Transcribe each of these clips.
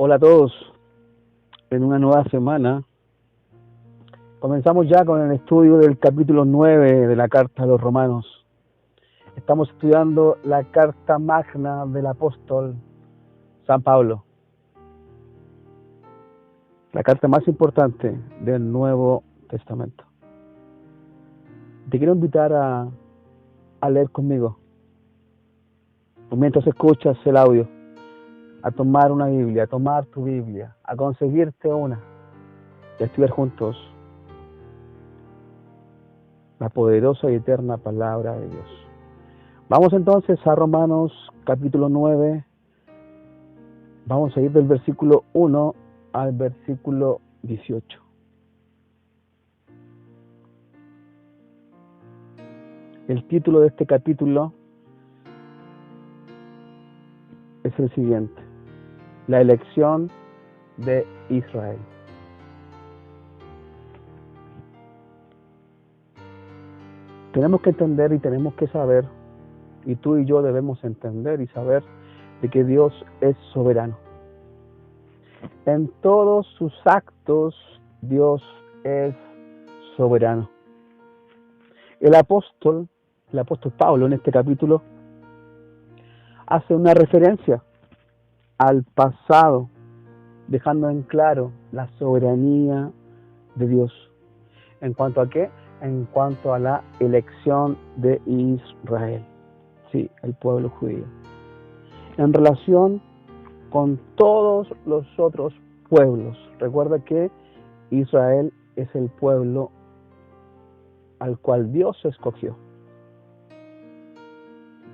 Hola a todos, en una nueva semana comenzamos ya con el estudio del capítulo 9 de la carta a los romanos. Estamos estudiando la carta magna del apóstol San Pablo, la carta más importante del Nuevo Testamento. Te quiero invitar a leer conmigo, mientras escuchas el audio, a tomar una Biblia, a tomar tu Biblia, a conseguirte una y a estudiar juntos la poderosa y eterna palabra de Dios. Vamos entonces a Romanos capítulo 9, vamos a ir del versículo 1 al versículo 18. El título de este capítulo es el siguiente: la elección de Israel. Tenemos que entender y tenemos que saber, y tú y yo debemos entender y saber de que Dios es soberano. En todos sus actos, Dios es soberano. El apóstol Pablo en este capítulo hace una referencia al pasado, dejando en claro la soberanía de Dios. ¿En cuanto a qué? En cuanto a la elección de Israel, sí, el pueblo judío, en relación con todos los otros pueblos. Recuerda que Israel es el pueblo al cual Dios escogió.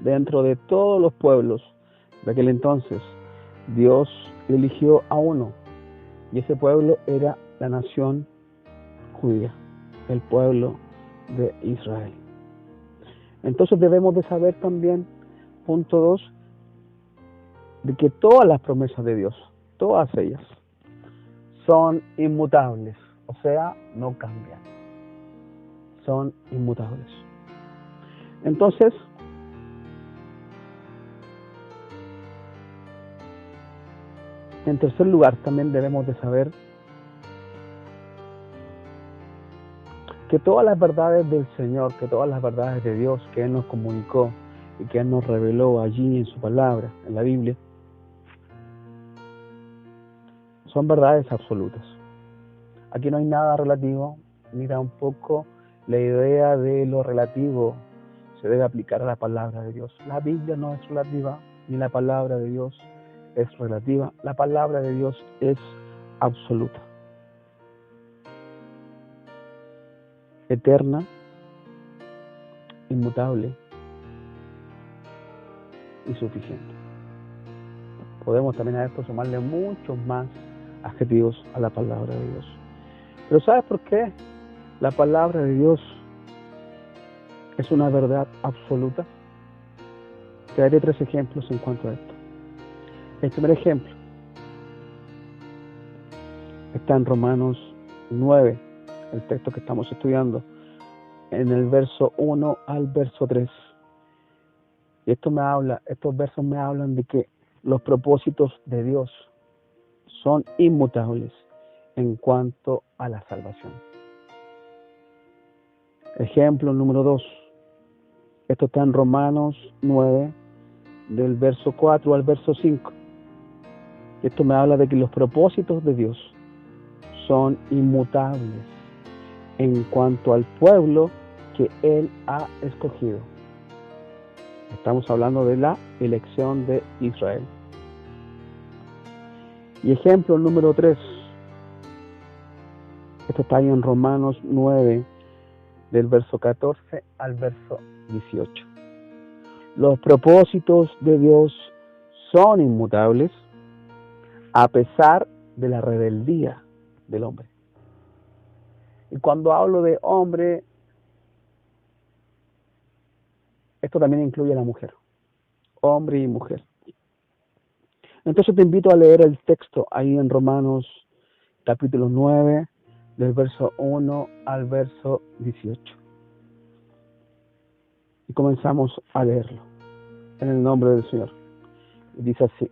Dentro de todos los pueblos de aquel entonces, Dios eligió a uno, y ese pueblo era la nación judía, el pueblo de Israel. Entonces debemos de saber también, punto 2, de que todas las promesas de Dios, todas ellas, son inmutables, o sea, no cambian, son inmutables. Entonces, en tercer lugar, también debemos de saber que todas las verdades del Señor, que todas las verdades de Dios que Él nos comunicó y que Él nos reveló allí en su palabra, en la Biblia, son verdades absolutas. Aquí no hay nada relativo, ni tampoco la idea de lo relativo se debe aplicar a la palabra de Dios. La Biblia no es relativa, ni la palabra de Dios es relativa. La palabra de Dios es absoluta, eterna, inmutable y suficiente. Podemos también a esto sumarle muchos más adjetivos a la palabra de Dios. Pero ¿sabes por qué la palabra de Dios es una verdad absoluta? Te daré 3 ejemplos en cuanto a esto. El primer ejemplo está en Romanos 9, el texto que estamos estudiando, en el verso 1 al verso 3. Y estos versos me hablan de que los propósitos de Dios son inmutables en cuanto a la salvación. Ejemplo número 2. Esto está en Romanos 9, del verso 4 al verso 5. Esto me habla de que los propósitos de Dios son inmutables en cuanto al pueblo que Él ha escogido. Estamos hablando de la elección de Israel. Y ejemplo número 3. Esto está ahí en Romanos 9, del verso 14 al verso 18. Los propósitos de Dios son inmutables a pesar de la rebeldía del hombre. Y cuando hablo de hombre, esto también incluye a la mujer, hombre y mujer. Entonces te invito a leer el texto ahí en Romanos capítulo 9, del verso 1 al verso 18. Y comenzamos a leerlo en el nombre del Señor. Y dice así: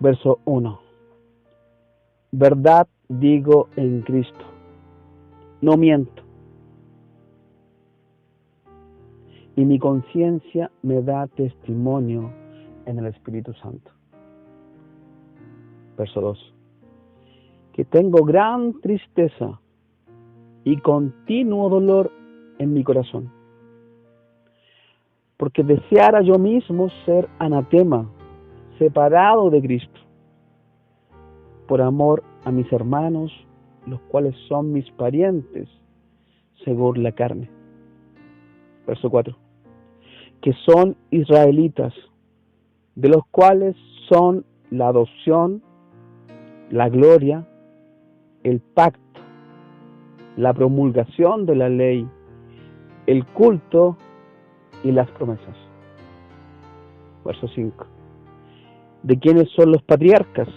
Verso 1. Verdad digo en Cristo, no miento, y mi conciencia me da testimonio en el Espíritu Santo. Verso 2. Que tengo gran tristeza y continuo dolor en mi corazón, porque deseara yo mismo ser anatema, separado de Cristo, por amor a mis hermanos, los cuales son mis parientes, según la carne. Verso 4. Que son israelitas, de los cuales son la adopción, la gloria, el pacto, la promulgación de la ley, el culto y las promesas. Verso 5. De quienes son los patriarcas,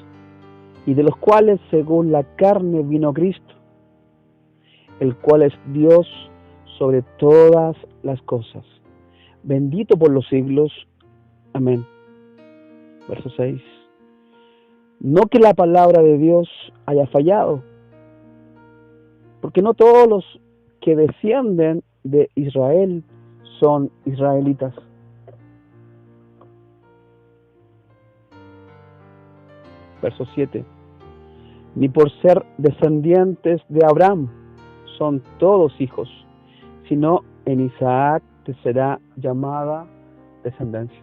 y de los cuales según la carne vino Cristo, el cual es Dios sobre todas las cosas, bendito por los siglos. Amén. Verso 6. No que la palabra de Dios haya fallado, porque no todos los que descienden de Israel son israelitas. Verso 7. Ni por ser descendientes de Abraham son todos hijos, sino en Isaac te será llamada descendencia.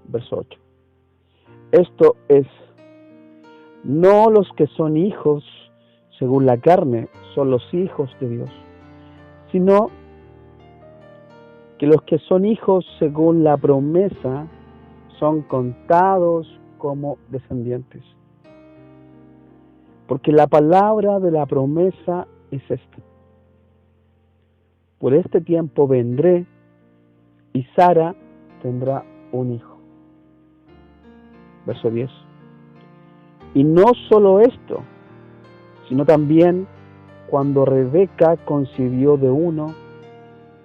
Verso 8. Esto es, no los que son hijos según la carne son los hijos de Dios, sino que los que son hijos según la promesa son contados como descendientes. Porque la palabra de la promesa es esta: por este tiempo vendré y Sara tendrá un hijo. Verso 10. Y no solo esto, sino también cuando Rebeca concibió de uno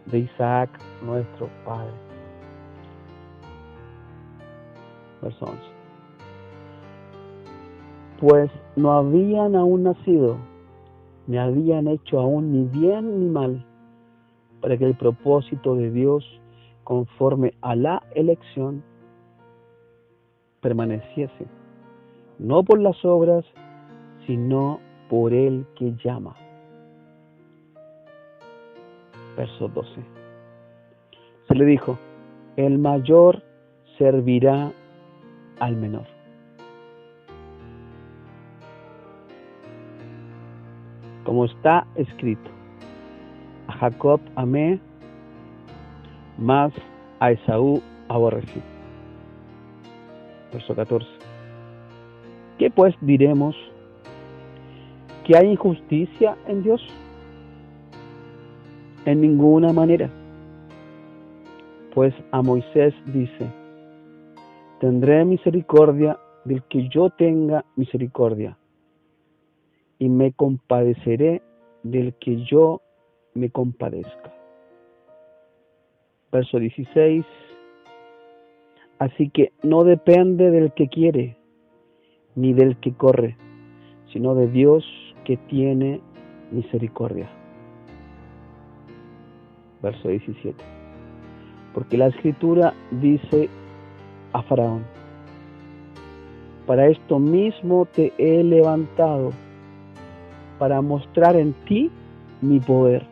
de Isaac nuestro padre. Verso 11. Pues no habían aún nacido, ni habían hecho aún ni bien ni mal, para que el propósito de Dios, conforme a la elección, permaneciese, no por las obras, sino por el que llama. Verso 12. Se le dijo: el mayor servirá al menor. Como está escrito: a Jacob amé, mas a Esaú aborrecí. Verso 14. ¿Qué pues diremos? ¿Que hay injusticia en Dios? En ninguna manera. Pues a Moisés dice: tendré misericordia del que yo tenga misericordia, y me compadeceré del que yo me compadezca. Verso 16. Así que no depende del que quiere, ni del que corre, sino de Dios que tiene misericordia. Verso 17. Porque la Escritura dice a Faraón: para esto mismo te he levantado, para mostrar en ti mi poder,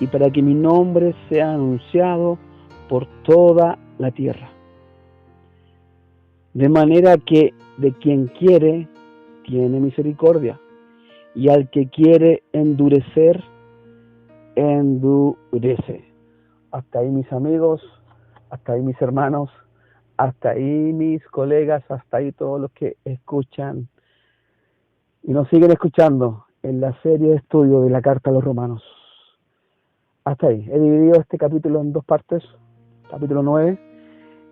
y para que mi nombre sea anunciado por toda la tierra. De manera que de quien quiere, tiene misericordia, y al que quiere endurecer, endurece. Hasta ahí, mis amigos, hasta ahí, mis hermanos, hasta ahí, mis colegas, hasta ahí todos los que escuchan y nos siguen escuchando en la serie de estudio de la Carta a los Romanos. Hasta ahí. He dividido este capítulo en dos partes, capítulo 9,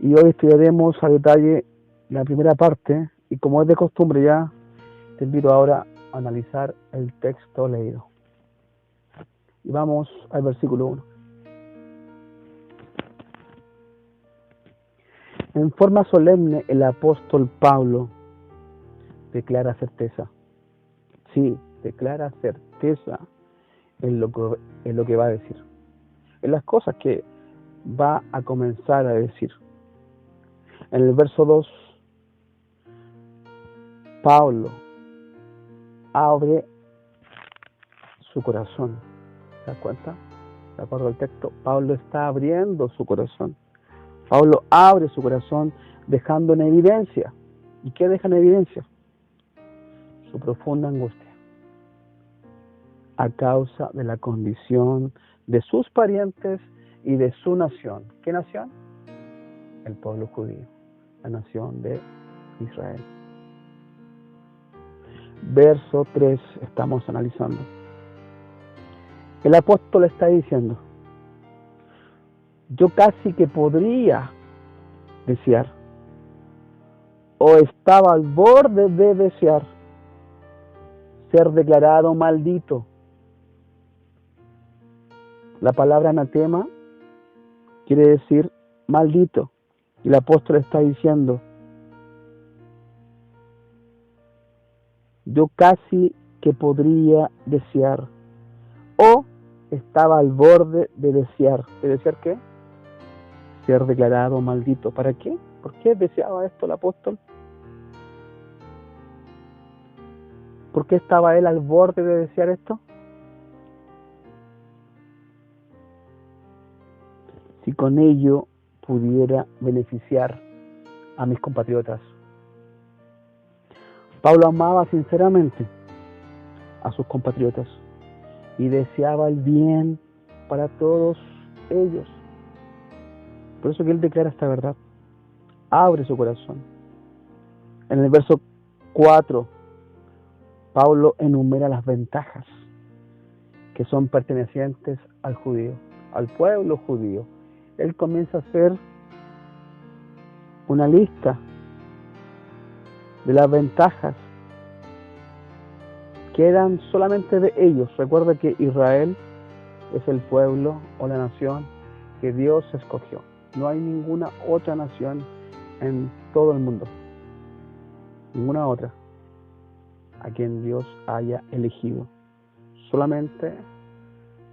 y hoy estudiaremos a detalle la primera parte, y como es de costumbre ya, te invito ahora a analizar el texto leído. Y vamos al versículo 1. En forma solemne, el apóstol Pablo declara certeza. Sí, declara certeza en lo que va a decir, en las cosas que va a comenzar a decir. En el verso 2, Pablo abre su corazón. ¿Se das cuenta? De acuerdo al texto, Pablo está abriendo su corazón. Pablo abre su corazón dejando en evidencia. ¿Y qué deja en evidencia? Su profunda angustia a causa de la condición de sus parientes y de su nación. ¿Qué nación? El pueblo judío, la nación de Israel. Verso 3 estamos analizando. El apóstol está diciendo: yo casi que podría desear, o estaba al borde de desear, ser declarado maldito. La palabra anatema quiere decir maldito. Y el apóstol está diciendo: yo casi que podría desear, o estaba al borde de desear. ¿De desear qué? Ser declarado maldito. ¿Para qué? ¿Por qué deseaba esto el apóstol? ¿Por qué estaba él al borde de desear esto? Si con ello pudiera beneficiar a mis compatriotas. Pablo amaba sinceramente a sus compatriotas y deseaba el bien para todos ellos. Por eso que él declara esta verdad. Abre su corazón. En el verso 4, Pablo enumera las ventajas que son pertenecientes al judío, al pueblo judío. Él comienza a hacer una lista de las ventajas que eran solamente de ellos. Recuerda que Israel es el pueblo o la nación que Dios escogió. No hay ninguna otra nación en todo el mundo, ninguna otra a quien Dios haya elegido. Solamente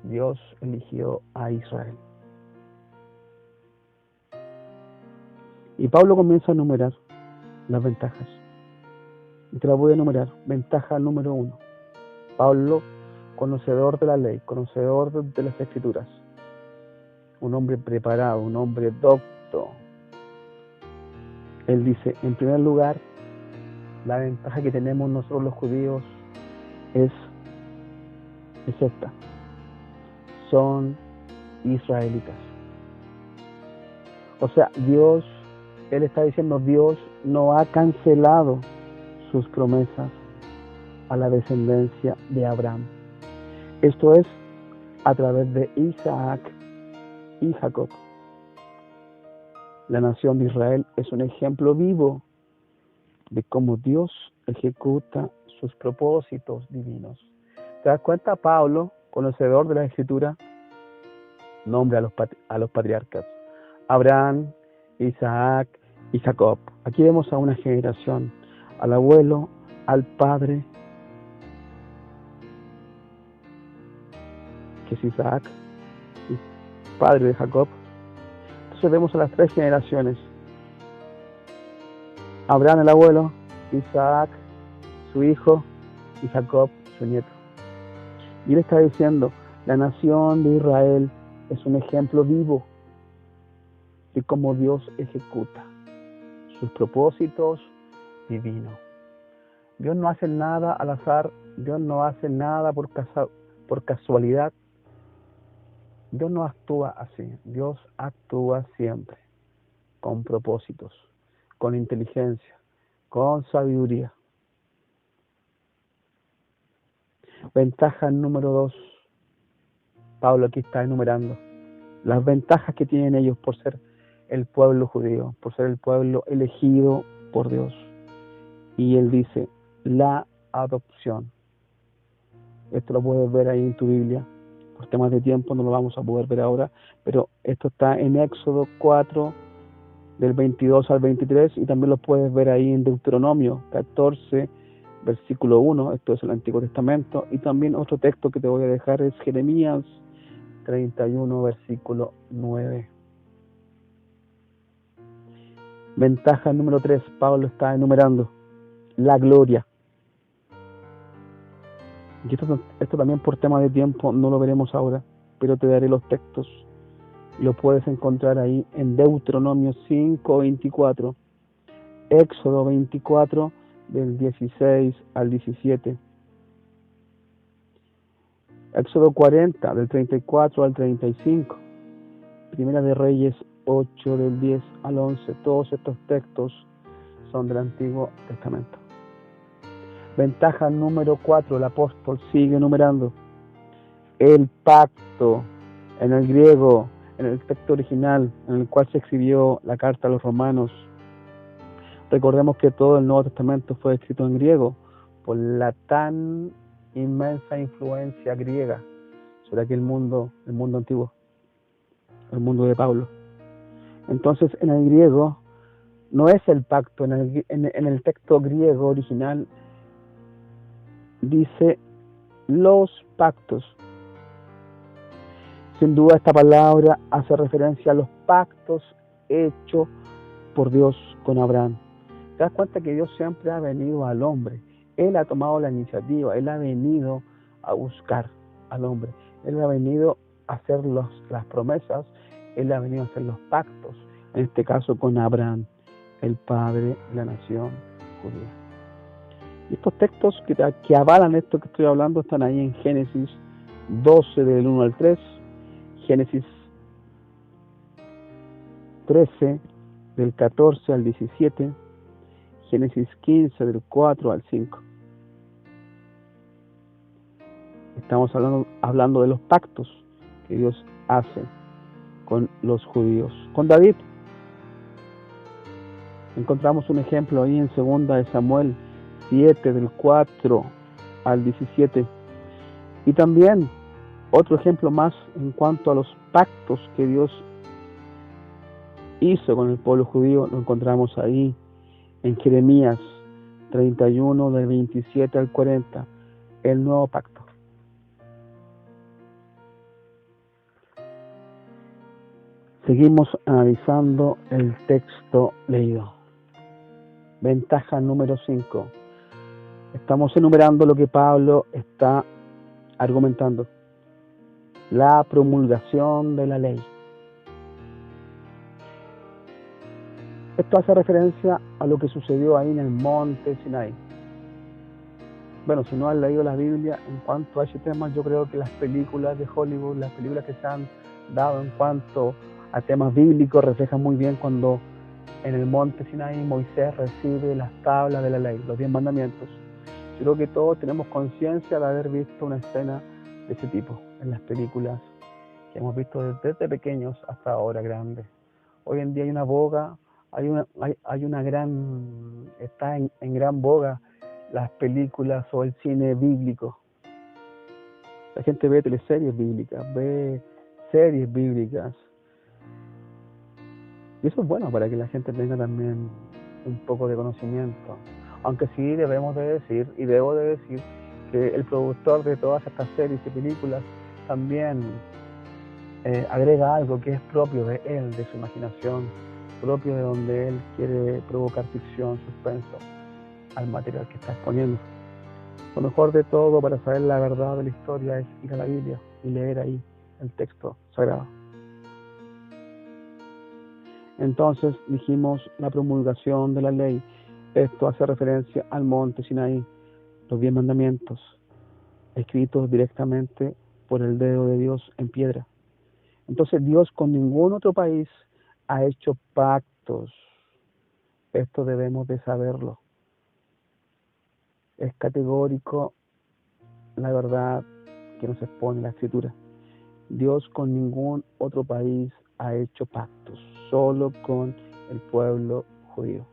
Dios eligió a Israel. Y Pablo comienza a enumerar las ventajas. Y te las voy a enumerar. Ventaja número 1. Pablo, conocedor de la ley, conocedor de las escrituras. Un hombre preparado, un hombre docto. Él dice, en primer lugar, la ventaja que tenemos nosotros los judíos es esta. Son israelitas. O sea, él está diciendo, Dios no ha cancelado sus promesas a la descendencia de Abraham. Esto es a través de Isaac y Jacob. La nación de Israel es un ejemplo vivo de cómo Dios ejecuta sus propósitos divinos. ¿Te das cuenta? Pablo, conocedor de la Escritura, nombra a los patriarcas: Abraham, Isaac y Jacob. Aquí vemos a una generación, al abuelo, al padre, que es Isaac, y padre de Jacob. Entonces vemos a las 3 generaciones: Abraham el abuelo, Isaac su hijo y Jacob su nieto. Y él está diciendo, la nación de Israel es un ejemplo vivo de cómo Dios ejecuta sus propósitos divinos. Dios no hace nada al azar, Dios no hace nada por casualidad. Dios no actúa así, Dios actúa siempre con propósitos, con inteligencia, con sabiduría. Ventaja número 2. Pablo aquí está enumerando las ventajas que tienen ellos por ser el pueblo judío, por ser el pueblo elegido por Dios. Y él dice, la adopción. Esto lo puedes ver ahí en tu Biblia. Por temas de tiempo no lo vamos a poder ver ahora, pero esto está en Éxodo 4, del 22 al 23, y también lo puedes ver ahí en Deuteronomio 14, versículo 1, esto es el Antiguo Testamento, y también otro texto que te voy a dejar es Jeremías 31, versículo 9. Ventaja número 3, Pablo está enumerando la gloria. Y esto también por tema de tiempo no lo veremos ahora, pero te daré los textos. Lo puedes encontrar ahí en Deuteronomio 5, 24, Éxodo 24, del 16 al 17, Éxodo 40, del 34 al 35, Primera de Reyes 8, del 10 al 11. Todos estos textos son del Antiguo Testamento. Ventaja número 4, el apóstol sigue enumerando el pacto en el griego, en el texto original en el cual se escribió la carta a los romanos. Recordemos que todo el Nuevo Testamento fue escrito en griego por la tan inmensa influencia griega sobre aquel mundo, el mundo antiguo, el mundo de Pablo. Entonces, en el griego no es el pacto, en el texto griego original dice los pactos. Sin duda esta palabra hace referencia a los pactos hechos por Dios con Abraham. Te das cuenta que Dios siempre ha venido al hombre. Él ha tomado la iniciativa, Él ha venido a buscar al hombre. Él ha venido a hacer las promesas, Él ha venido a hacer los pactos, en este caso con Abraham, el padre de la nación judía. Y estos textos que avalan esto que estoy hablando están ahí en Génesis 12 del 1 al 3, Génesis 13 del 14 al 17, Génesis 15 del 4 al 5. Estamos hablando de los pactos que Dios hace con los judíos. Con David encontramos un ejemplo ahí en 2 de Samuel 7 del 4 al 17. Y también otro ejemplo más en cuanto a los pactos que Dios hizo con el pueblo judío, lo encontramos ahí en Jeremías 31 del 27 al 40, el nuevo pacto. Seguimos analizando el texto leído. Ventaja número 5. Estamos enumerando lo que Pablo está argumentando. La promulgación de la ley. Esto hace referencia a lo que sucedió ahí en el monte Sinaí. Bueno, si no has leído la Biblia en cuanto a ese tema, yo creo que las películas de Hollywood, las películas que se han dado en cuanto a temas bíblicos, reflejan muy bien cuando en el monte Sinaí Moisés recibe las tablas de la ley, los 10 mandamientos. Yo creo que todos tenemos conciencia de haber visto una escena de ese tipo en las películas que hemos visto desde pequeños hasta ahora grandes. Hoy en día hay una boga, está en gran boga las películas o el cine bíblico. La gente ve teleseries bíblicas, ve series bíblicas. Y eso es bueno para que la gente tenga también un poco de conocimiento. Aunque sí debo de decir que el productor de todas estas series y películas también agrega algo que es propio de él, de su imaginación, propio de donde él quiere provocar ficción, suspenso al material que está exponiendo. Lo mejor de todo para saber la verdad de la historia es ir a la Biblia y leer ahí el texto sagrado. Entonces dijimos la promulgación de la ley. Esto hace referencia al monte Sinaí, los 10 mandamientos, escritos directamente por el dedo de Dios en piedra. Entonces Dios con ningún otro país ha hecho pactos. Esto debemos de saberlo. Es categórico la verdad que nos expone la Escritura. Dios con ningún otro país ha hecho pactos, solo con el pueblo judío.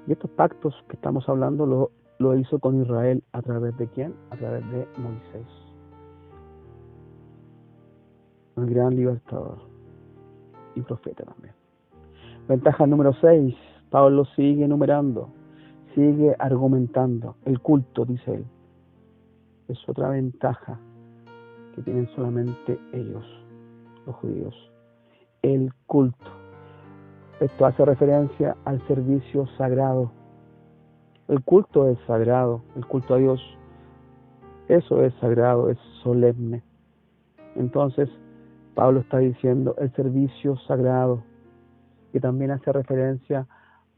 Y estos pactos que estamos hablando lo hizo con Israel ¿a través de quién? A través de Moisés. el gran libertador y profeta también. Ventaja número 6, Pablo sigue enumerando, sigue argumentando. El culto, dice él, es otra ventaja que tienen solamente ellos, los judíos. El culto. Esto hace referencia al servicio sagrado. El culto es sagrado, el culto a Dios, eso es sagrado, es solemne. Entonces, Pablo está diciendo el servicio sagrado, que también hace referencia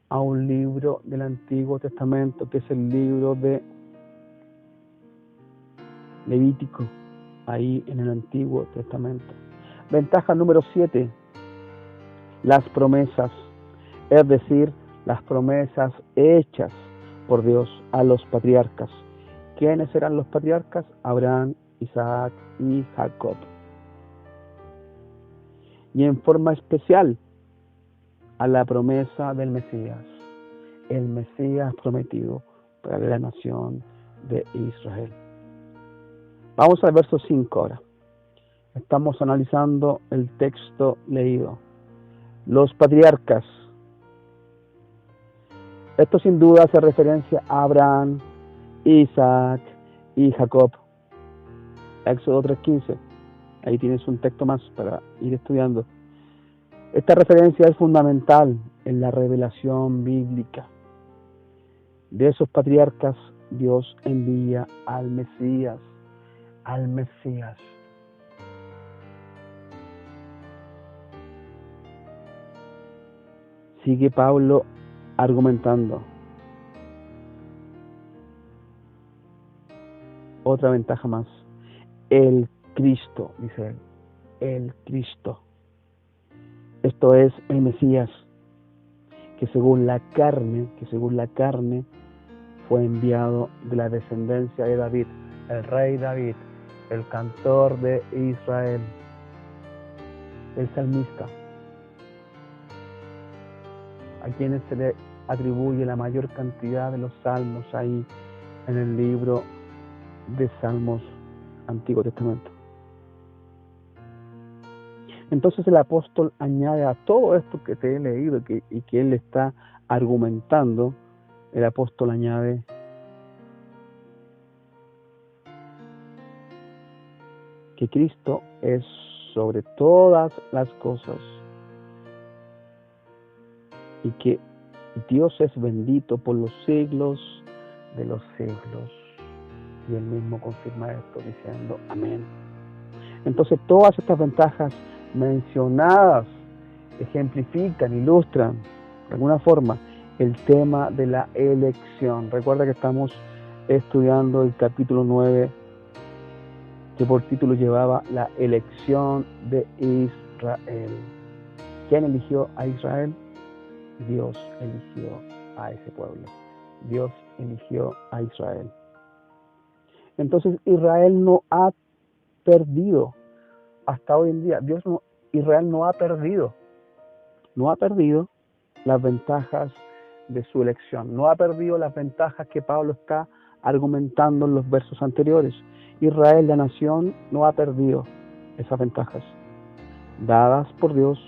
a un libro del Antiguo Testamento, que es el libro de Levítico, ahí en el Antiguo Testamento. Ventaja número 7, las promesas, es decir, las promesas hechas por Dios a los patriarcas. ¿Quiénes eran los patriarcas? Abraham, Isaac y Jacob. Y en forma especial a la promesa del Mesías, el Mesías prometido para la nación de Israel. Vamos al verso 5 ahora. Estamos analizando el texto leído. Los patriarcas. Esto sin duda hace referencia a Abraham, Isaac y Jacob. Éxodo 3:15. Ahí tienes un texto más para ir estudiando. Esta referencia es fundamental en la revelación bíblica. De esos patriarcas, Dios envía al Mesías. Al Mesías. Sigue Pablo argumentando. Otra ventaja más. El Cristo, dice él. El Cristo. Esto es el Mesías, que según la carne fue enviado de la descendencia de David, el rey David, el cantor de Israel, el salmista, a quienes se le atribuye la mayor cantidad de los salmos ahí en el libro de Salmos Antiguo Testamento. Entonces el apóstol añade a todo esto que te he leído y que él está argumentando, el apóstol añade que Cristo es sobre todas las cosas y que Dios es bendito por los siglos de los siglos. Y él mismo confirma esto diciendo amén. Entonces todas estas ventajas mencionadas ejemplifican, ilustran de alguna forma el tema de la elección. Recuerda que estamos estudiando el capítulo 9, que por título llevaba la elección de Israel. ¿Quién eligió a Israel? Dios eligió a ese pueblo. Dios eligió a Israel. Entonces Israel no ha perdido hasta hoy en día. Israel no ha perdido las ventajas de su elección. No ha perdido las ventajas que Pablo está argumentando en los versos anteriores. Israel, la nación, no ha perdido esas ventajas dadas por Dios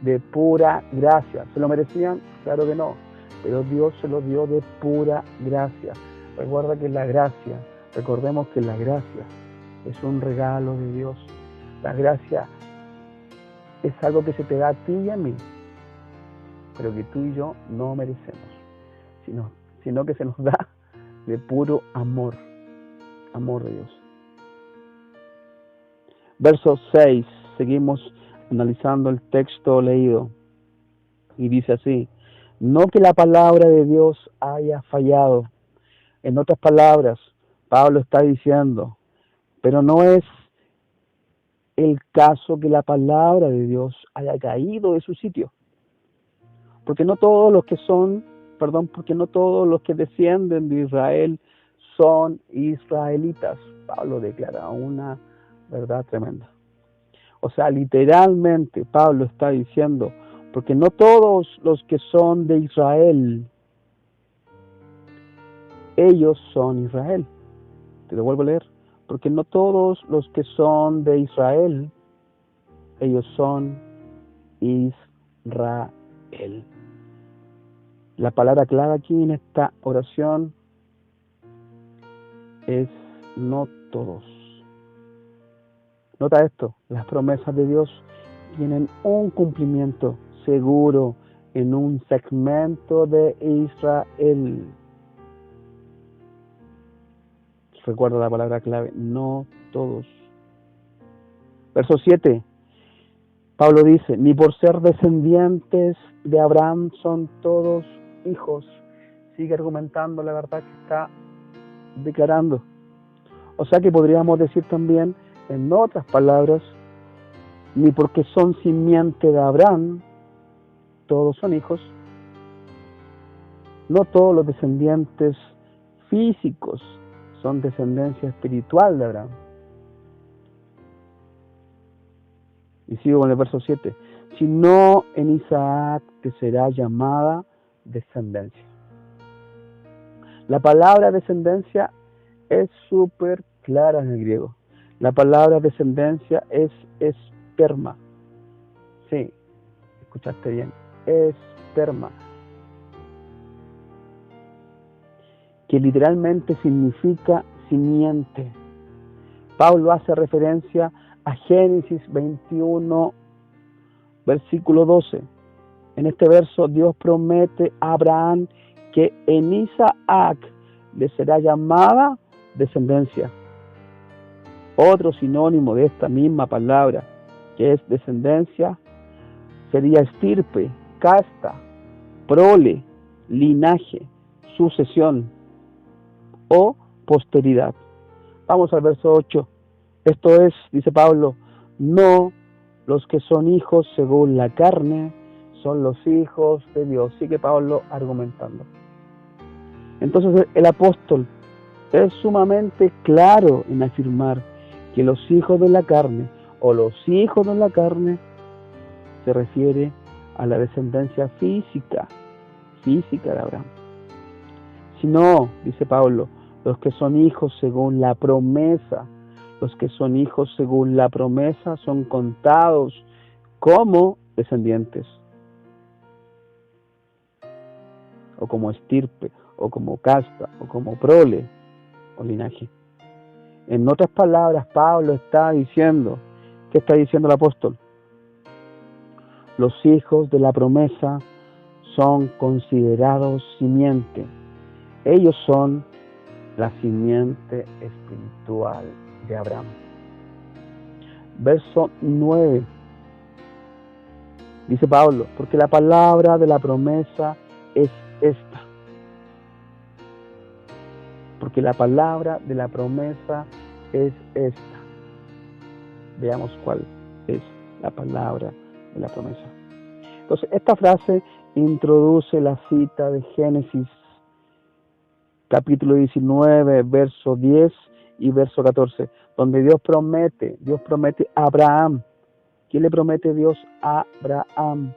de pura gracia. ¿Se lo merecían? Claro que no, pero Dios se lo dio de pura gracia. Recordemos que la gracia es un regalo de Dios. La gracia es algo que se te da a ti y a mí, pero que tú y yo no merecemos, sino que se nos da de puro amor de Dios. Verso 6, seguimos analizando el texto leído, y dice así: no que la palabra de Dios haya fallado. En otras palabras, Pablo está diciendo, pero no es el caso que la palabra de Dios haya caído de su sitio. Porque no todos los que descienden de Israel son israelitas. Pablo declara una verdad tremenda. O sea, literalmente Pablo está diciendo, porque no todos los que son de Israel, ellos son Israel. Te lo vuelvo a leer. Porque no todos los que son de Israel, ellos son Israel. La palabra clave aquí en esta oración es no todos. Nota esto, las promesas de Dios tienen un cumplimiento seguro en un segmento de Israel. Recuerda la palabra clave, no todos. Verso 7, Pablo dice, ni por ser descendientes de Abraham son todos hijos. Sigue argumentando la verdad que está declarando. O sea que podríamos decir también, en otras palabras, ni porque son simiente de Abraham, todos son hijos. No todos los descendientes físicos son descendencia espiritual de Abraham. Y sigo con el verso 7. Sino en Isaac te será llamada descendencia. La palabra descendencia es súper clara en el griego. La palabra descendencia es esperma. Sí, escuchaste bien. Esperma. Que literalmente significa simiente. Pablo hace referencia a Génesis 21, versículo 12. En este verso Dios promete a Abraham que en Isaac le será llamada descendencia. Otro sinónimo de esta misma palabra, que es descendencia, sería estirpe, casta, prole, linaje, sucesión o posteridad. Vamos al verso 8. Esto es, dice Pablo, no los que son hijos según la carne son los hijos de Dios. Sigue Pablo argumentando. Entonces el apóstol es sumamente claro en afirmar que los hijos de la carne o los hijos de la carne se refiere a la descendencia física de Abraham. Si no, dice Pablo, los que son hijos según la promesa, los que son hijos según la promesa son contados como descendientes, o como estirpe, o como casta, o como prole, o linaje. En otras palabras, Pablo está diciendo, ¿qué está diciendo el apóstol? Los hijos de la promesa son considerados simiente. Ellos son la simiente espiritual de Abraham. Verso 9. Dice Pablo, porque la palabra de la promesa es esta. Porque la palabra de la promesa es esta. Veamos cuál es la palabra de la promesa. Entonces, esta frase introduce la cita de Génesis capítulo 19, verso 10 y verso 14, donde Dios promete a Abraham. ¿Qué le promete Dios a Abraham?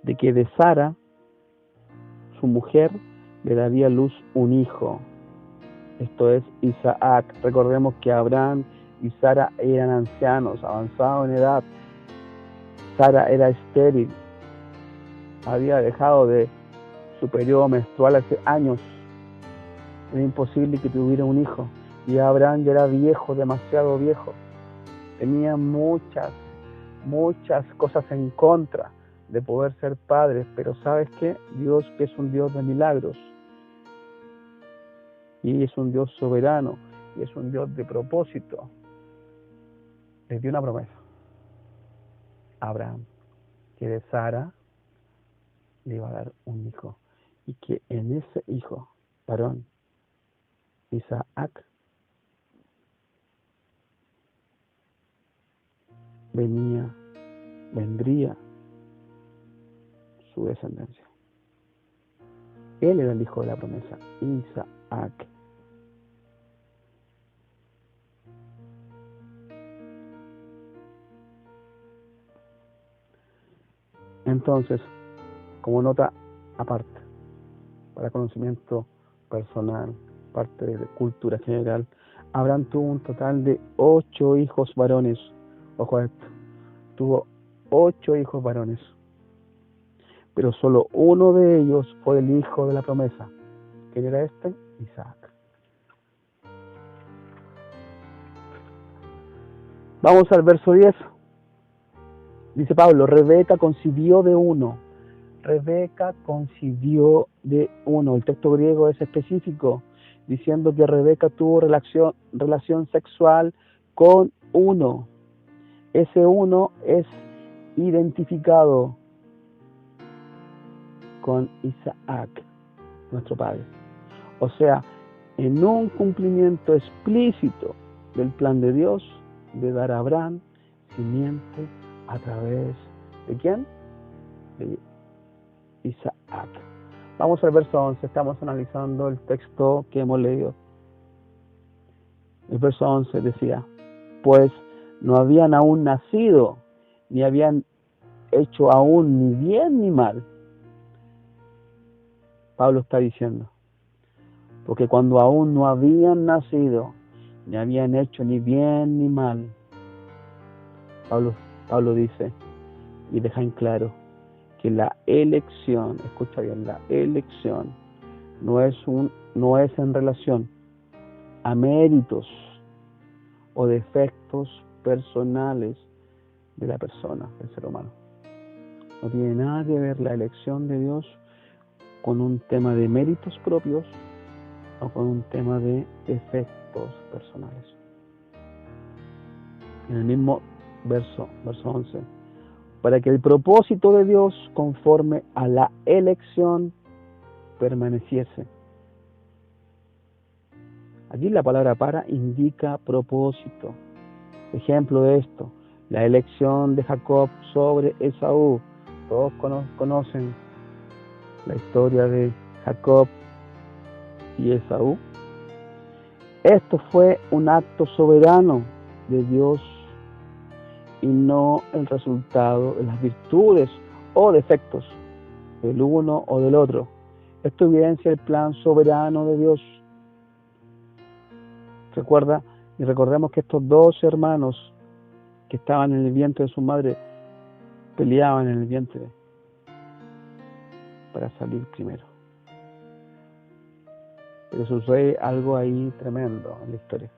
De que de Sara, su mujer, le daría a luz un hijo. Esto es Isaac. Recordemos que Abraham y Sara eran ancianos, avanzados en edad. Sara era estéril. Había dejado de su periodo menstrual hace años. Era imposible que tuviera un hijo. Y Abraham ya era viejo, demasiado viejo. Tenía muchas cosas en contra de poder ser padre. Pero ¿sabes qué? Dios, que es un Dios de milagros. Y es un Dios soberano. Y es un Dios de propósito. Les dio una promesa a Abraham. Que de Sara le iba a dar un hijo. Y que en ese hijo, varón, Isaac, vendría su descendencia. Él era el hijo de la promesa, Isaac. Entonces, como nota aparte, para conocimiento personal, parte de cultura general, Abraham tuvo un total de 8 hijos varones, Ojo a esto. Tuvo 8 hijos varones, pero solo uno de ellos fue el hijo de la promesa. ¿Quién era este? Isaac. Vamos al verso 10. Dice Pablo, Rebeca concibió de uno. Rebeca concibió de uno. El texto griego es específico, diciendo que Rebeca tuvo relación sexual con uno. Ese uno es identificado con Isaac, nuestro padre. O sea, en un cumplimiento explícito del plan de Dios de dar a Abraham simiente a través de ¿quién? De Isaac. Vamos al verso 11. Estamos analizando el texto que hemos leído. El verso 11 decía, pues no habían aún nacido, ni habían hecho aún ni bien ni mal. Pablo está diciendo, porque cuando aún no habían nacido, ni habían hecho ni bien ni mal, Pablo dice y deja en claro que la elección, escucha bien, la elección no es en relación a méritos o defectos personales de la persona, del ser humano. No tiene nada que ver la elección de Dios con un tema de méritos propios o con un tema de defectos personales. En el mismo verso 11, para que el propósito de Dios conforme a la elección permaneciese. Aquí la palabra para indica propósito. Ejemplo de esto, la elección de Jacob sobre Esaú. Todos conocen la historia de Jacob y Esaú. Esto fue un acto soberano de Dios y no el resultado de las virtudes o defectos del uno o del otro. Esto evidencia el plan soberano de Dios. Recuerda y recordemos que estos 2 hermanos que estaban en el vientre de su madre peleaban en el vientre para salir primero. Pero sucede algo ahí tremendo en la historia.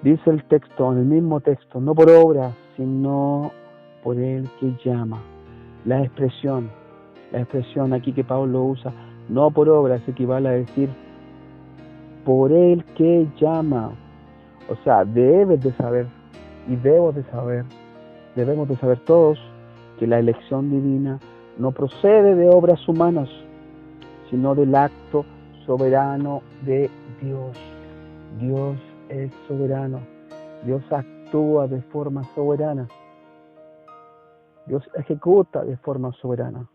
Dice el texto, en el mismo texto, no por obras, sino por el que llama. La expresión aquí que Pablo usa, no por obras, equivale a decir por el que llama. O sea, debes de saber y debemos de saber todos que la elección divina no procede de obras humanas, sino del acto soberano de Dios. Dios es soberano. Dios actúa de forma soberana. Dios ejecuta de forma soberana.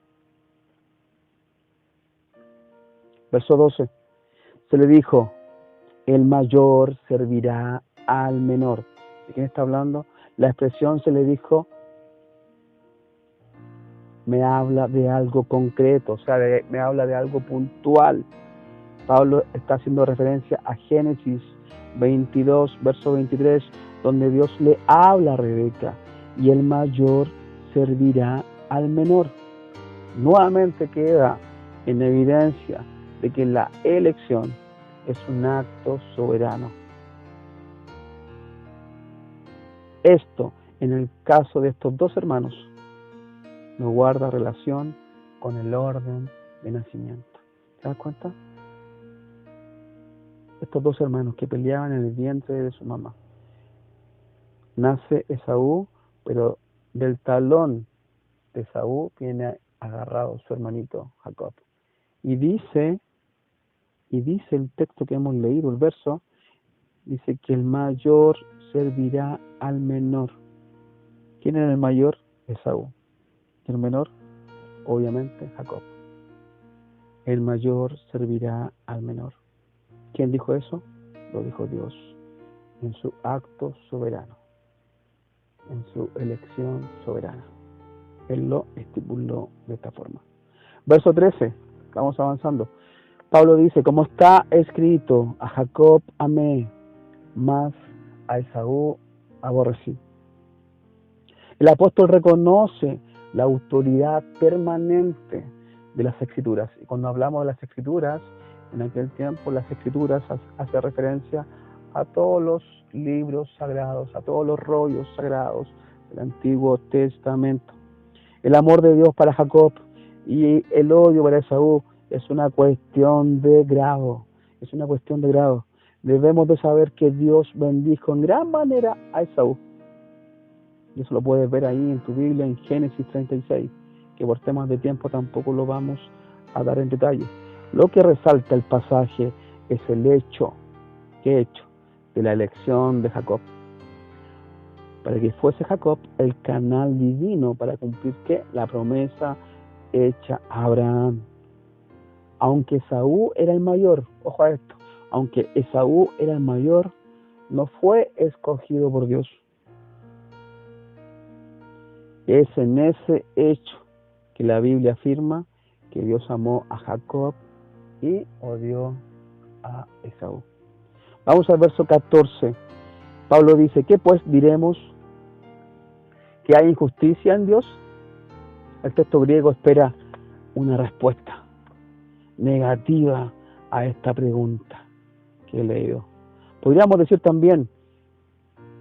Verso 12. Se le dijo, el mayor servirá al menor. ¿De quién está hablando? La expresión se le dijo me habla de algo concreto, o sea, me habla de algo puntual. Pablo está haciendo referencia a Génesis 22, verso 23, donde Dios le habla a Rebeca, y el mayor servirá al menor. Nuevamente queda en evidencia de que la elección es un acto soberano. Esto, en el caso de estos 2 hermanos, no guarda relación con el orden de nacimiento. ¿Te das cuenta? Estos 2 hermanos que peleaban en el vientre de su mamá. Nace Esaú, pero del talón de Esaú viene agarrado su hermanito Jacob. Y dice el texto que hemos leído, el verso, dice que el mayor servirá al menor. ¿Quién era el mayor? Esaú. Y el menor, obviamente, Jacob. El mayor servirá al menor. ¿Quién dijo eso? Lo dijo Dios en su acto soberano, en su elección soberana. Él lo estipuló de esta forma. Verso 13, vamos avanzando. Pablo dice, como está escrito, a Jacob amé, mas a Esaú aborrecí. El apóstol reconoce la autoridad permanente de las Escrituras. Y cuando hablamos de las Escrituras, en aquel tiempo las Escrituras hace referencia a todos los libros sagrados, a todos los rollos sagrados del Antiguo Testamento. El amor de Dios para Jacob y el odio para Esaú es una cuestión de grado. Es una cuestión de grado. Debemos de saber que Dios bendijo en gran manera a Esaú. Y eso lo puedes ver ahí en tu Biblia, en Génesis 36, que por temas de tiempo tampoco lo vamos a dar en detalle. Lo que resalta el pasaje es el hecho de la elección de Jacob, para que fuese Jacob el canal divino para cumplir ¿qué? La promesa hecha a Abraham. Aunque Esaú era el mayor, ojo a esto, aunque Esaú era el mayor, no fue escogido por Dios. Es en ese hecho que la Biblia afirma que Dios amó a Jacob y odió a Esaú. Vamos al verso 14. Pablo dice, ¿qué pues diremos? ¿Que hay injusticia en Dios? El texto griego espera una respuesta negativa a esta pregunta que he leído. Podríamos decir también,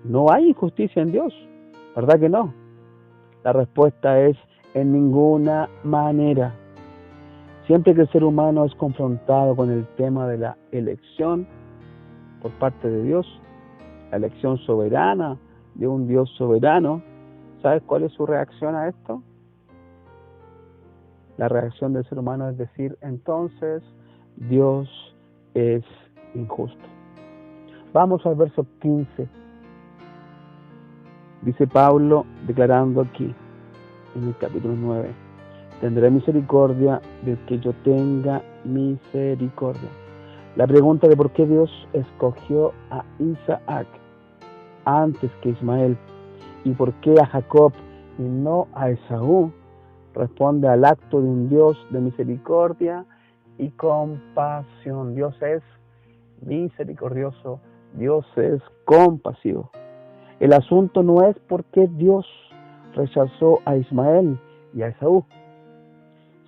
no hay injusticia en Dios, ¿verdad que no? La respuesta es en ninguna manera. Siempre que el ser humano es confrontado con el tema de la elección por parte de Dios, la elección soberana de un Dios soberano, ¿sabes cuál es su reacción a esto? La reacción del ser humano es decir, entonces Dios es injusto. Vamos al verso 15. Dice Pablo declarando aquí, en el capítulo 9, tendré misericordia del que yo tenga misericordia. La pregunta de por qué Dios escogió a Isaac antes que Ismael y por qué a Jacob y no a Esaú responde al acto de un Dios de misericordia y compasión. Dios es misericordioso, Dios es compasivo. El asunto no es por qué Dios rechazó a Ismael y a Esaú,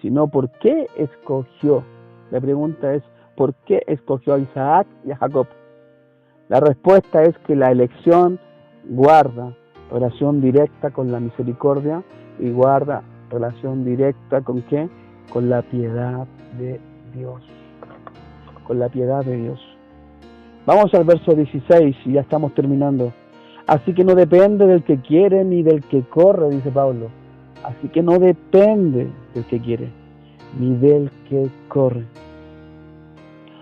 sino por qué escogió. La pregunta es, ¿por qué escogió a Isaac y a Jacob? La respuesta es que la elección guarda relación directa con la misericordia y guarda relación directa ¿con qué? Con la piedad de Dios. Con la piedad de Dios. Vamos al verso 16 y ya estamos terminando. Así que no depende del que quiere ni del que corre, dice Pablo. Así que no depende del que quiere ni del que corre.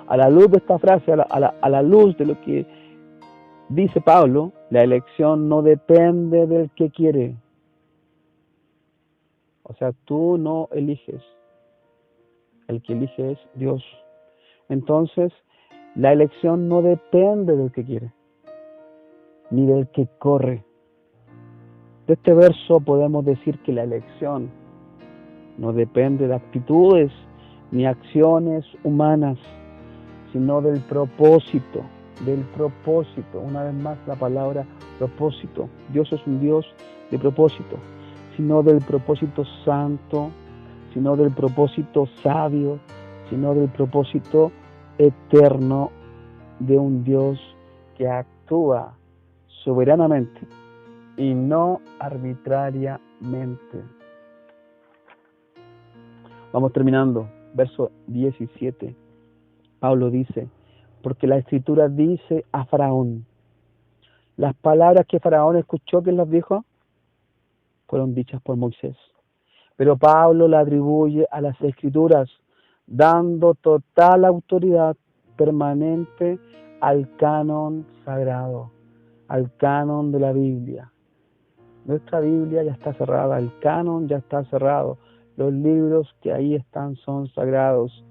A la luz de esta frase, a la luz de lo que dice Pablo, la elección no depende del que quiere. O sea, tú no eliges. El que elige es Dios. Entonces, la elección no depende del que quiere, ni del que corre. De este verso podemos decir que la elección no depende de actitudes ni acciones humanas, sino del propósito. Una vez más la palabra propósito. Dios es un Dios de propósito, sino del propósito santo, sino del propósito sabio, sino del propósito eterno de un Dios que actúa soberanamente y no arbitrariamente. Vamos terminando. Verso 17. Pablo dice, porque la Escritura dice a Faraón, las palabras que Faraón escuchó, ¿quién las dijo? Fueron dichas por Moisés. Pero Pablo la atribuye a las Escrituras, dando total autoridad permanente al canon sagrado, al canon de la Biblia. Nuestra Biblia ya está cerrada, el canon ya está cerrado, los libros que ahí están son sagrados.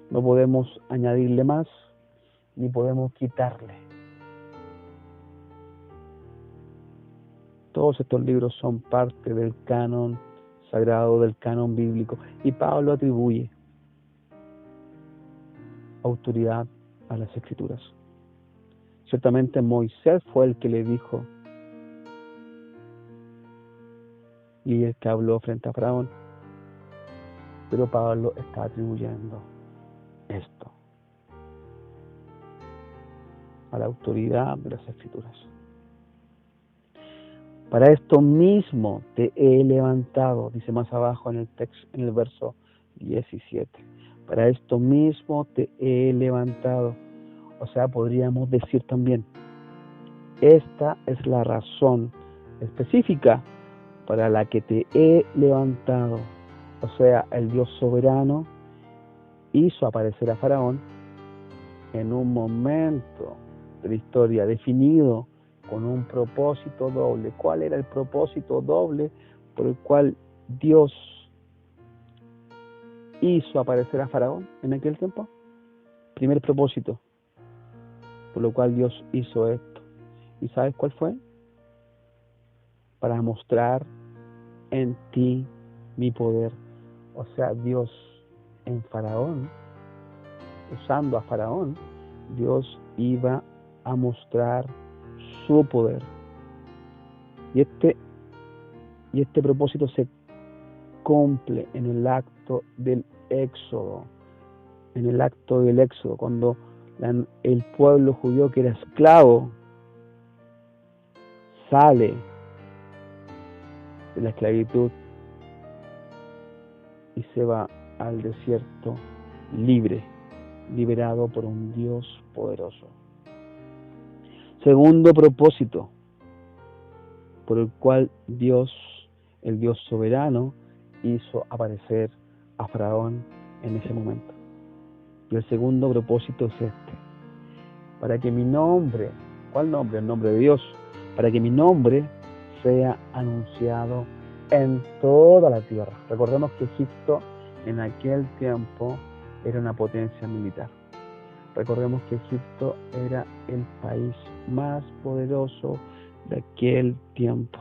No podemos añadirle más, ni podemos quitarle. Todos estos libros son parte del canon sagrado, del canon bíblico. Y Pablo atribuye autoridad a las Escrituras. Ciertamente Moisés fue el que le dijo y el que habló frente a Faraón. Pero Pablo está atribuyendo esto a la autoridad de las Escrituras. Para esto mismo te he levantado, dice más abajo en el texto, en el verso 17. Para esto mismo te he levantado. O sea, podríamos decir también, esta es la razón específica para la que te he levantado. O sea, el Dios soberano hizo aparecer a Faraón en un momento de la historia definido con un propósito doble. ¿Cuál era el propósito doble por el cual Dios hizo aparecer a Faraón en aquel tiempo? Primer propósito por lo cual Dios hizo esto. ¿Y sabes cuál fue? Para mostrar en ti mi poder. O sea, Dios en Faraón, usando a Faraón, Dios iba a mostrar su poder. Y este propósito se cumple en el acto del Éxodo. En el acto del Éxodo, cuando el pueblo judío que era esclavo sale de la esclavitud y se va al desierto libre, liberado por un Dios poderoso. Segundo propósito por el cual Dios, el Dios soberano, hizo aparecer a Faraón en ese momento. Y el segundo propósito es este: para que mi nombre, ¿cuál nombre? El nombre de Dios, para que mi nombre sea anunciado en toda la tierra. Recordemos que Egipto en aquel tiempo era una potencia militar. Recordemos que Egipto era el país más poderoso de aquel tiempo.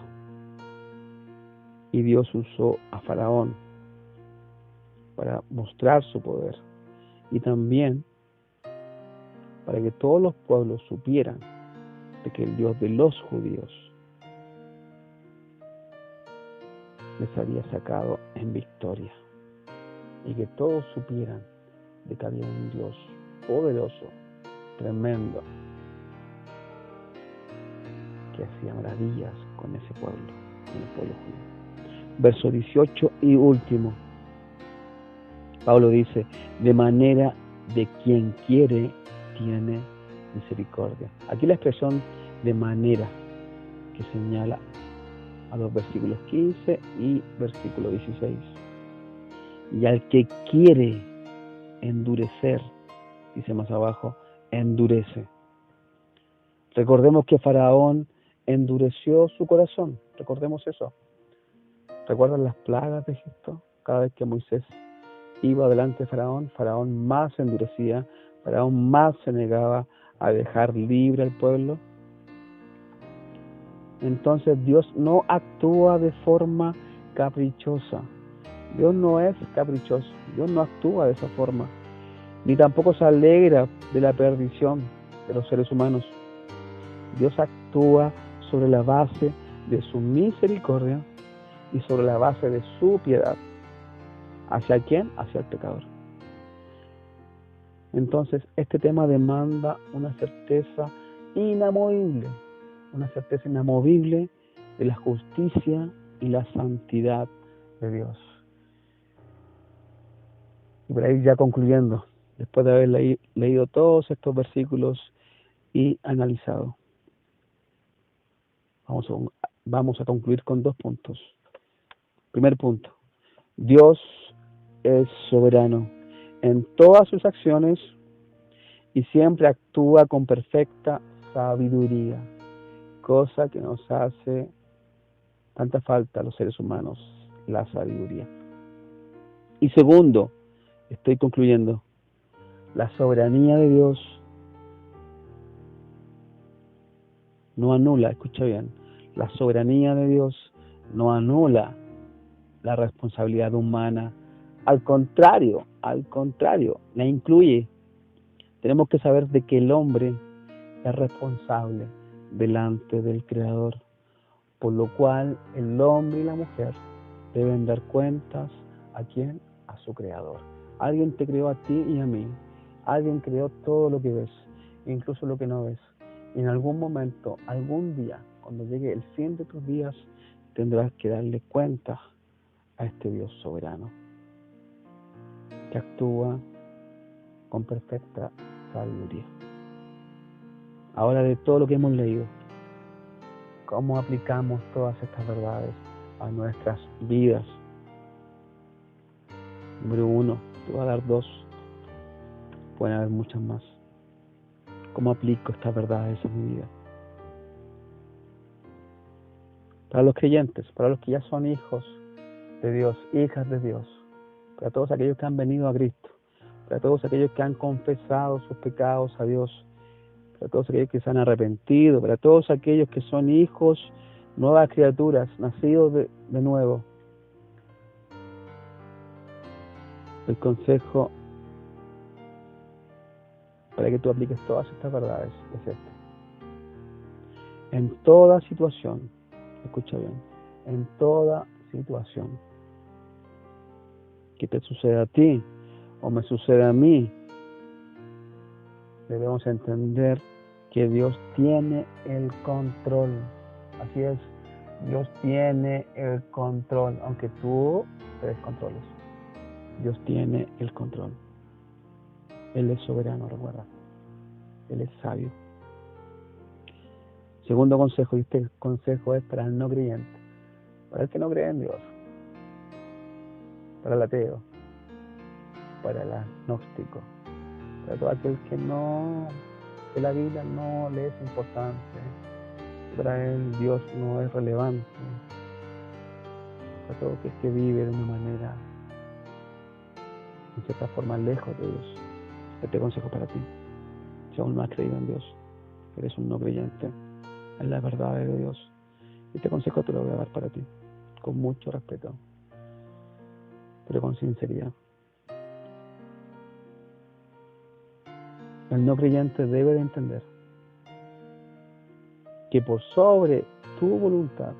Y Dios usó a Faraón para mostrar su poder. Y también para que todos los pueblos supieran de que el Dios de los judíos les había sacado en victoria. Y que todos supieran de que había un Dios poderoso, tremendo, que hacía maravillas con ese pueblo, con el pueblo judío. Verso 18 y último. Pablo dice, de manera de quien quiere, tiene misericordia. Aquí la expresión de manera que señala a los versículos 15 y versículo 16. Y al que quiere endurecer, dice más abajo, endurece. Recordemos que Faraón endureció su corazón. Recordemos eso. ¿Recuerdan las plagas de Egipto? Cada vez que Moisés iba delante de Faraón, Faraón más se endurecía, Faraón más se negaba a dejar libre al pueblo. Entonces Dios no actúa de forma caprichosa. Dios no es caprichoso. Dios no actúa de esa forma. Ni tampoco se alegra de la perdición de los seres humanos. Dios actúa sobre la base de su misericordia y sobre la base de su piedad. ¿Hacia quién? Hacia el pecador. Entonces, este tema demanda una certeza inamovible de la justicia y la santidad de Dios. Y para ir ya concluyendo, después de haber leído todos estos versículos y analizado, vamos a concluir con 2 puntos. Primer punto, Dios es soberano en todas sus acciones y siempre actúa con perfecta sabiduría, cosa que nos hace tanta falta a los seres humanos, la sabiduría. Y segundo, estoy concluyendo, la soberanía de Dios no anula, escucha bien, la soberanía de Dios no anula la responsabilidad humana, al contrario, la incluye. Tenemos que saber de que el hombre es responsable delante del Creador, por lo cual el hombre y la mujer deben dar cuentas ¿a quién? A su Creador. Alguien te creó a ti y a mí. Alguien creó todo lo que ves, incluso lo que no ves. Y en algún momento, algún día, cuando llegue el fin de tus días, tendrás que darle cuenta a este Dios soberano, que actúa con perfecta sabiduría. Ahora, de todo lo que hemos leído, ¿cómo aplicamos todas estas verdades a nuestras vidas? Número 1, te voy a dar 2, pueden haber muchas más. ¿Cómo aplico estas verdades a mi vida? Para los creyentes, para los que ya son hijos de Dios, hijas de Dios, para todos aquellos que han venido a Cristo, para todos aquellos que han confesado sus pecados a Dios, para todos aquellos que se han arrepentido, para todos aquellos que son hijos, nuevas criaturas, nacidos de nuevo. El consejo para que tú apliques todas estas verdades es este. En toda situación, escucha bien, en toda situación que te suceda a ti o me suceda a mí, debemos entender que Dios tiene el control. Así es, Dios tiene el control, aunque tú te descontroles. Dios tiene el control. Él es soberano, recuerda. Él es sabio. Segundo consejo, y este consejo es para el no creyente, para el que no cree en Dios, para el ateo, para el agnóstico, para todo aquel que la Biblia no le es importante, para él Dios no es relevante, para todo aquel que vive de una manera, en cierta forma, lejos de Dios. Este consejo para ti. Si aún no has creído en Dios, eres un no creyente en la verdad de Dios. Este consejo te lo voy a dar para ti, con mucho respeto, pero con sinceridad. El no creyente debe de entender que por sobre tu voluntad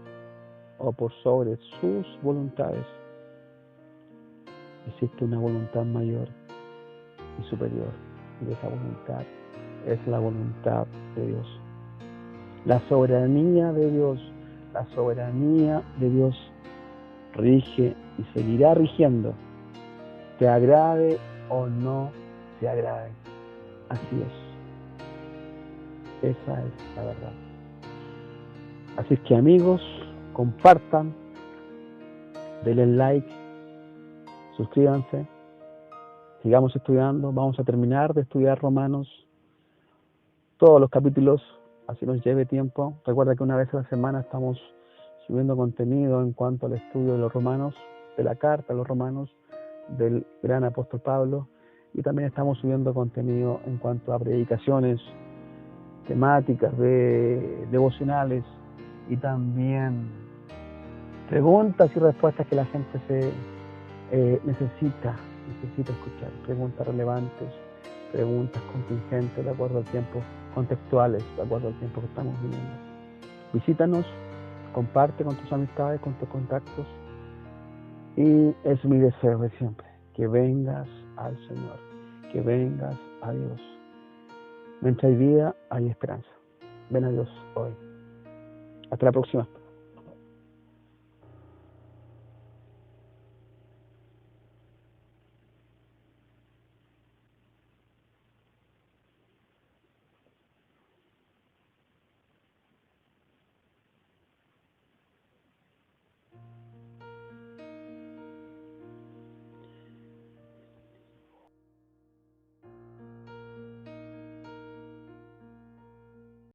o por sobre sus voluntades existe una voluntad mayor y superior, y esa voluntad es la voluntad de Dios. La soberanía de Dios rige y seguirá rigiendo, te agrade o no te agrade. Así es. Esa es la verdad. Así es que, amigos, compartan, denle like, suscríbanse, sigamos estudiando. Vamos a terminar de estudiar Romanos, todos los capítulos, así nos lleve tiempo. Recuerda que una vez a la semana estamos subiendo contenido en cuanto al estudio de los romanos, de la carta a los romanos, del gran apóstol Pablo, y también estamos subiendo contenido en cuanto a predicaciones, temáticas de devocionales, y también preguntas y respuestas que la gente necesita escuchar, preguntas relevantes, preguntas contingentes de acuerdo al tiempo, contextuales de acuerdo al tiempo que estamos viviendo. Visítanos, comparte con tus amistades, con tus contactos, y es mi deseo de siempre, que vengas al Señor, que vengas a Dios. Mientras hay vida, hay esperanza. Ven a Dios hoy. Hasta la próxima.